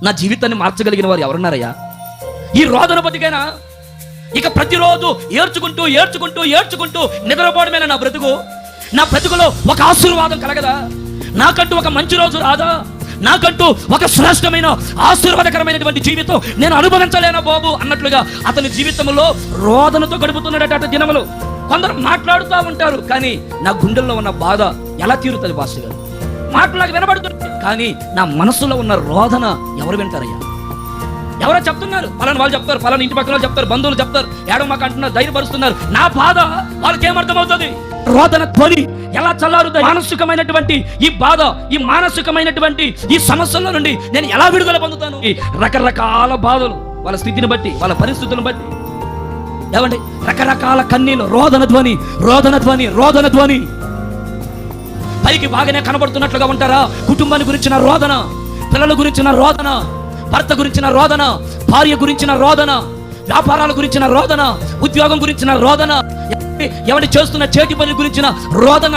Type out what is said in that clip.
నా జీవితాన్ని మార్చగలిగిన వారు ఎవరున్నారయ్యా? ఈ రోదన బతికైనా ఇక ప్రతిరోజు ఏడ్చుకుంటూ ఏడ్చుకుంటూ ఏడ్చుకుంటూ నిద్రపోవడమేనా నా బ్రతుకు? నా బ్రతుకులో ఒక ఆశీర్వాదం కలగదా? నాకంటూ ఒక మంచి రోజు రాదా? నాకంటూ ఒక శ్రేష్టమైన ఆశీర్వాదకరమైనటువంటి జీవితం నేను అనుభవించలేనా బాబు అన్నట్లుగా అతని జీవితంలో రోదనతో గడుపుతున్నాడట అటు దినములు. కొందరు మాట్లాడుతూ ఉంటారు, కానీ నా గుండెల్లో ఉన్న బాధ ఎలా తీరుతుంది పాస్టర్ గారు? మాటలాగా వినబడుతుంది, కానీ నా మనసులో ఉన్న రోదన ఎవరు వింటారయ్యా? ఎవరో చెప్తున్నారు, పలానా వాళ్ళు చెప్తారు, పలానా ఇంటి పక్కన వాళ్ళు చెప్తారు, బంధువులు చెప్తారు, ఏడో మాకు అంటున్నారు, ధైర్యపరుస్తున్నారు. నా బాధ వాళ్ళకి ఏమర్థమవుతుంది? రోదన ధ్వని ఎలా చల్లారుతుంది? మానసికమైనటువంటి ఈ బాధ, ఈ మానసికమైనటువంటి ఈ సమస్యల నుండి నేను ఎలా విడుదల పొందుతాను? ఈ రకరకాల బాధలు వాళ్ళ స్థితిని బట్టి, వాళ్ళ పరిస్థితులను బట్టి, ఏమండి రకరకాల కన్నీళ్ళు, రోదన ధ్వని, రోదన ధ్వని, రోదన ధ్వని. పైకి బాగానే కనబడుతున్నట్లుగా ఉంటారా? కుటుంబాన్ని గురించిన రోదన, పిల్లల గురించిన రోదన, భర్త గురించిన రోదన, భార్య గురించిన రోదన, వ్యాపారాల గురించిన రోదన, ఉద్యోగం గురించిన రోదన, ఎవరి చేస్తున్న చేతి పని గురించిన రోదన.